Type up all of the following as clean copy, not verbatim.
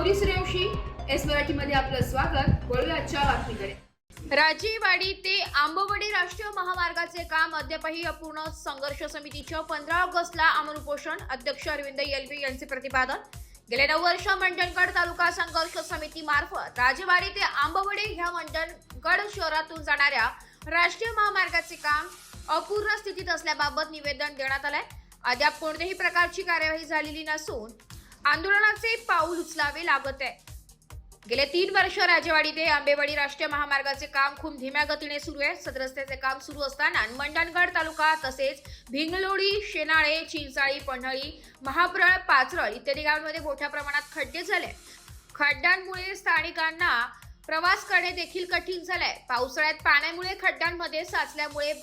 Gauri Suryavanshi S मराठीमध्ये आपलं स्वागत। वळूया आजच्या बातमीकडे। राजेवाडी ते आंबवडी राष्ट्रीय महामार्गाचे काम अद्यापही अपूर्ण। संघर्ष समितीच्या 15 ऑगस्टला आमरण उपोषण। अध्यक्ष अरविंद येलवे यांचे प्रतिपादन। गेले 9 वर्ष मंडणगड तालुका संघर्ष समिती मार्फत राजेवाडी ते आंबवडी ह्या मंडणगड शहरातून जाणाऱ्या राष्ट्रीय महामार्गाचे काम अपूर्ण स्थितीत असल्याबाबत निवेदन देण्यात आले। अद्याप कोणत्याही प्रकारची कार्यवाही झालेली नसून आंदोलनाचे पाऊल उचलावे लागत आहे। गेले 3 वर्ष राजेवाडी ते आंबेवाडी राष्ट्रीय महामार्गाचे काम खूप धीम्या गतीने सुरू आहे। सदरस्त्याचे काम सुरू असताना मंडणगड तालुका तसेच भिंगलोडी, शेनाळे, चिंचाळी, पन्हाळी, महाप्रळ, पाचरळ इत्यादी गावांमध्ये मोठ्या प्रमाणात खड्डे झाले। खड्ड्यांमुळे स्थानिकांना प्रवास करणे देखील कठीण झाले। पावसाळ्यात पाण्यामुळे खड्ड्यांमध्ये साचल्यामुळे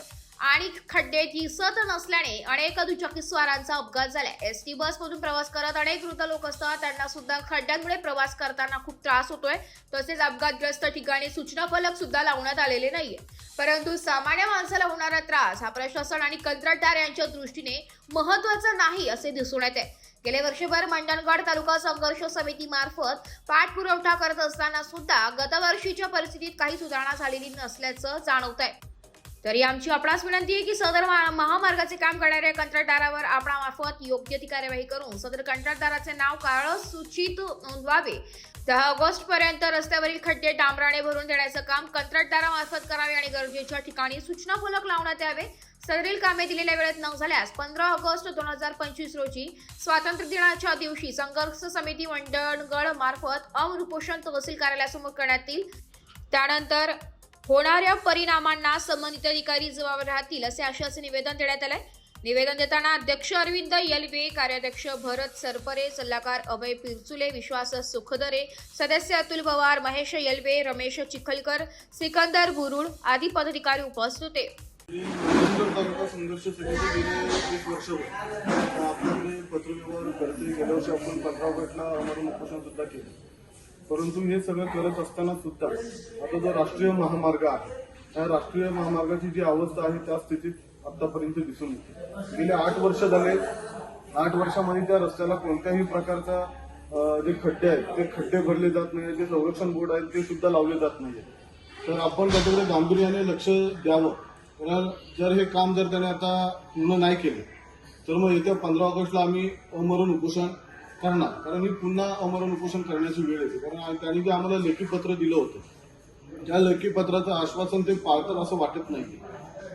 आणि खड्डे दिसत नसल्याने अनेक दुचाकीस्वारांचा अपघात झाला। एसटी बस मधून प्रवास करत अनेक वृद्ध लोक असतात, त्यांना सुद्धा खड्ड्यांमुळे प्रवास करताना खूप त्रास होतोय। तसेच अपघातग्रस्त ठिकाणी सूचना फलक सुद्धा लावण्यात आलेले नाहीये, परंतु सामान्य माणसाला होणारा त्रास हा प्रशासन आणि कंत्राटदार यांच्या दृष्टीने महत्त्वाचा नाही असे दिसून येते। गेले वर्षभर मंडणगड तालुका संघर्ष समिती मार्फत पाठपुरवठा करत असताना सुद्धा गतवर्षीच्या परिस्थितीत काही सुधारणा झालेली नसल्याचं जाणवतंय। तरी आमची आपणास विनंती आहे की सदर महामार्गाचे काम करणाऱ्या कंत्राटदारावर आपणामार्फत योग्य ती कार्यवाही करून सदर कंत्राटदाराचे नाव काळं सूचीत नोंदवावे। 10 ऑगस्ट पर्यंत रस्त्यावरील खड्डे डांबराने भरून देण्याचं काम कंत्राटदारामार्फत करावे आणि गरजेच्या ठिकाणी सूचना फलक लावण्यात यावे। सदरील कामे दिलेल्या वेळेत न झाल्यास 15 ऑगस्ट 2025 रोजी स्वातंत्र्य दिनाच्या दिवशी संघर्ष समिती मंडणगड मार्फत आमरण उपोषण तहसील कार्यालयासमोर करण्यात येईल। त्यानंतर होणाऱ्या परिणामांना संबंधित अधिकारी जबाबदार राहतील असे आश्वासन निवेदन देण्यात आले। निवेदन देताना अध्यक्ष अरविंद येलवे, कार्याध्यक्ष भरत सरपरे, सल्लागार अभय पिरचुले, विश्वास सुखदरे, सदस्य अतुल पवार, महेश येलवे, रमेश चिखलकर, सिकंदर बुरुड आदी पदाधिकारी उपस्थित होते। तालुका संघर्ष समिती गेले 30 वर्ष आपल्याकडे पत्रव्यवहार करते। गेल्या वर्षी आपण 15 ऑगस्टला आमरण उपोषण सुद्धा केलं, परंतु हे सगळं करत असताना सुद्धा आता जो राष्ट्रीय महामार्ग आहे त्या राष्ट्रीय महामार्गाची जी अवस्था आहे त्या स्थितीत आतापर्यंत दिसून येते। गेले 8 वर्ष झाले। 8 वर्षामध्ये त्या रस्त्याला कोणत्याही प्रकारचा जे खड्डे आहेत ते खड्डे भरले जात नाही, जे संरक्षण बोर्ड आहेत ते सुद्धा लावले जात नाही। तर आपण त्याच्याकडे गांभीर्याने लक्ष द्यावं, कारण जर हे काम जर त्याने आता पूर्ण नाही केले तर मग येत्या 15 ऑगस्टला आम्ही आमरण उपोषण करणार, कारण ही पुन्हा आमरण उपोषण करण्याची वेळ येते। कारण त्यांनी जे आम्हाला लेखी पत्र दिलं होतं त्या लेखी पत्राचं आश्वासन ते पाळतात असं वाटत नाही,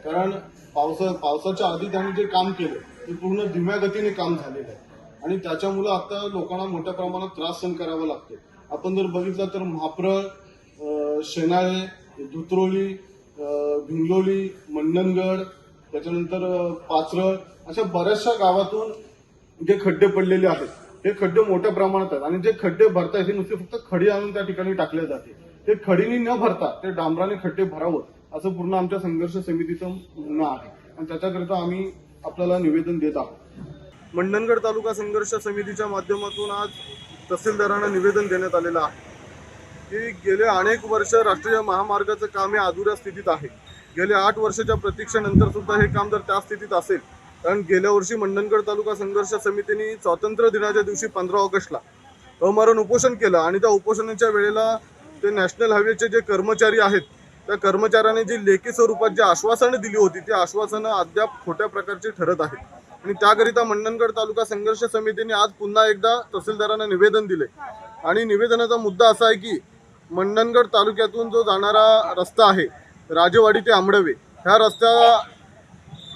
कारण पावसाच्या आधी त्यांनी जे काम केलं ते पूर्ण धीम्या गतीने काम झालेलं आहे आणि त्याच्यामुळे आता लोकांना मोठ्या प्रमाणात त्रास सहन करावा लागतो। आपण जर बघितलं तर महाप्रळ, शेनाळे, धुत्रोली, भिंगलोली, मंडणगड, त्याच्यानंतर पाचरळ अशा बऱ्याचशा गावातून जे खड्डे पडलेले आहेत हे खड्डे मोठ्या प्रमाणात आहेत आणि जे खड्डे भरतात हे नुसते फक्त खडी आणून त्या ठिकाणी टाकले जाते। ते खडीनी न भरता ते डांबराने खड्डे भरावं असं पूर्ण आमच्या संघर्ष समितीचं म्हणणं आहे आणि त्याच्याकरिता आम्ही आपल्याला निवेदन देत आहोत। मंडणगड तालुका संघर्ष समितीच्या माध्यमातून आज तहसीलदारांना निवेदन देण्यात आलेलं आहे की गेले अनेक वर्ष राष्ट्रीय महामार्गाचं काम हे अधुऱ्या स्थितीत आहे। गेले 8 वर्षाच्या प्रतीक्षेनंतर सुद्धा हे काम जर त्या स्थितीत असेल, कारण गेल्या वर्षी मंडणगड तालुका संघर्ष समितीने स्वातंत्र्य दिनाच्या दिवशी 15 ऑगस्टला आमरण उपोषण केलं आणि त्या उपोषणाच्या वेळेला ते नॅशनल हायवेचे जे कर्मचारी आहेत त्या कर्मचाऱ्यांनी जी लेखी स्वरूपात जी आश्वासनं दिली होती ती आश्वासनं अद्याप खोट्या प्रकारची ठरत आहेत आणि त्याकरिता मंडणगड तालुका संघर्ष समितीने आज पुन्हा एकदा तहसीलदारांना निवेदन दिले आणि निवेदनाचा मुद्दा असा आहे की मंडणगड तालुक्यातून जो जाणारा रस्ता आहे राजेवाडी ते आंबडवे ह्या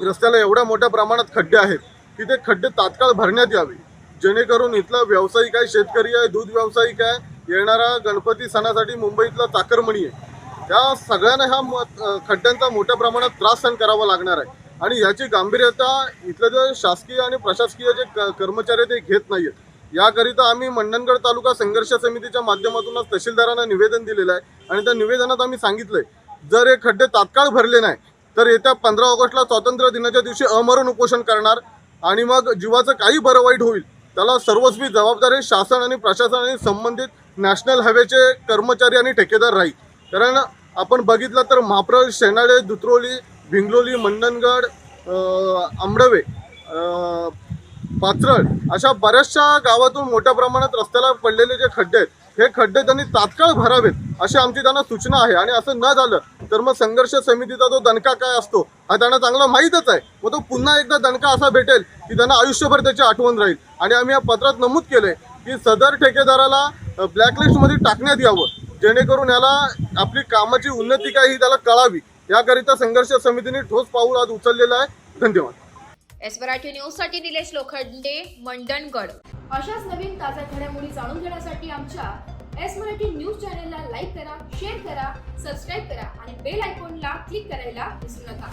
रस्त्याला एवढ्या मोठ्या प्रमाणात खड्डे आहेत की ते खड्डे तात्काळ भरण्यात यावे, जेणेकरून इथला व्यावसायिक आहे, शेतकरी आहे, दूध व्यावसायिक आहे, येणारा गणपती सणासाठी मुंबईतला चाकरमणी आहे, त्या सगळ्यांना ह्या खड्ड्यांचा मोठ्या प्रमाणात त्रास सहन करावा लागणार आहे आणि याची गांभीर्यता इथले जे शासकीय आणि प्रशासकीय जे कर्मचारी ते घेत नाहीत। याकरिता आम्ही मंडणगड तालुका संघर्ष समितीच्या माध्यमातून आज तहसीलदारांना निवेदन दिलेलं आहे आणि त्या निवेदनात आम्ही सांगितलंय जर हे खड्डे तात्काळ भरले नाही तर येत्या 15 ऑगस्टला स्वातंत्र्य दिनाच्या दिवशी आमरण उपोषण करणार आणि मग जीवाचं काही बरं वाईट होईल त्याला सर्वस्वी जबाबदारी शासन आणि प्रशासन आणि संबंधित नॅशनल हायवेचे कर्मचारी आणि ठेकेदार राहील। कारण आपण बघितलं तर महाप्रळ, शेनाळे, धुत्रोली, भिंगलोली, मंडणगड, आंबडवे, पाचरळ अशा बऱ्याचशा गावातून मोठ्या प्रमाणात रस्त्याला पडलेले जे खड्डे आहेत हे खड्डे त्यांनी तात्काळ भरावेत अशी आमची त्यांना सूचना आहे. आणि असं न झालं तर मग संघर्ष समितीचा जो दणका काय असतो हा त्यांना चांगला माहीतच आहे. मग तो पुन्हा एकदा दणका असा भेटेल की त्यांना आयुष्यभर त्याची आठवण राहील. आणि आम्ही या पत्रात नमूद केलंय की सदर ठेकेदाराला ब्लॅकलिस्टमध्ये टाकण्यात यावं, जेणेकरून याला आपली कामाची उन्नती काय ही त्याला कळावी. याकरिता संघर्ष समितीने ठोस पाऊल आज उचललेलं आहे. धन्यवाद. एस मराठी न्यूज साठी निलेश लोखंडे, मंडणगड. अशाच नवीन ताज्या घडामोडी जाणून घेण्यासाठी आमच्या एस मराठी न्यूज चॅनलला लाईक करा, शेअर करा, सबस्क्राईब करा आणि बेल आयकॉनला क्लिक करायला विसरू नका.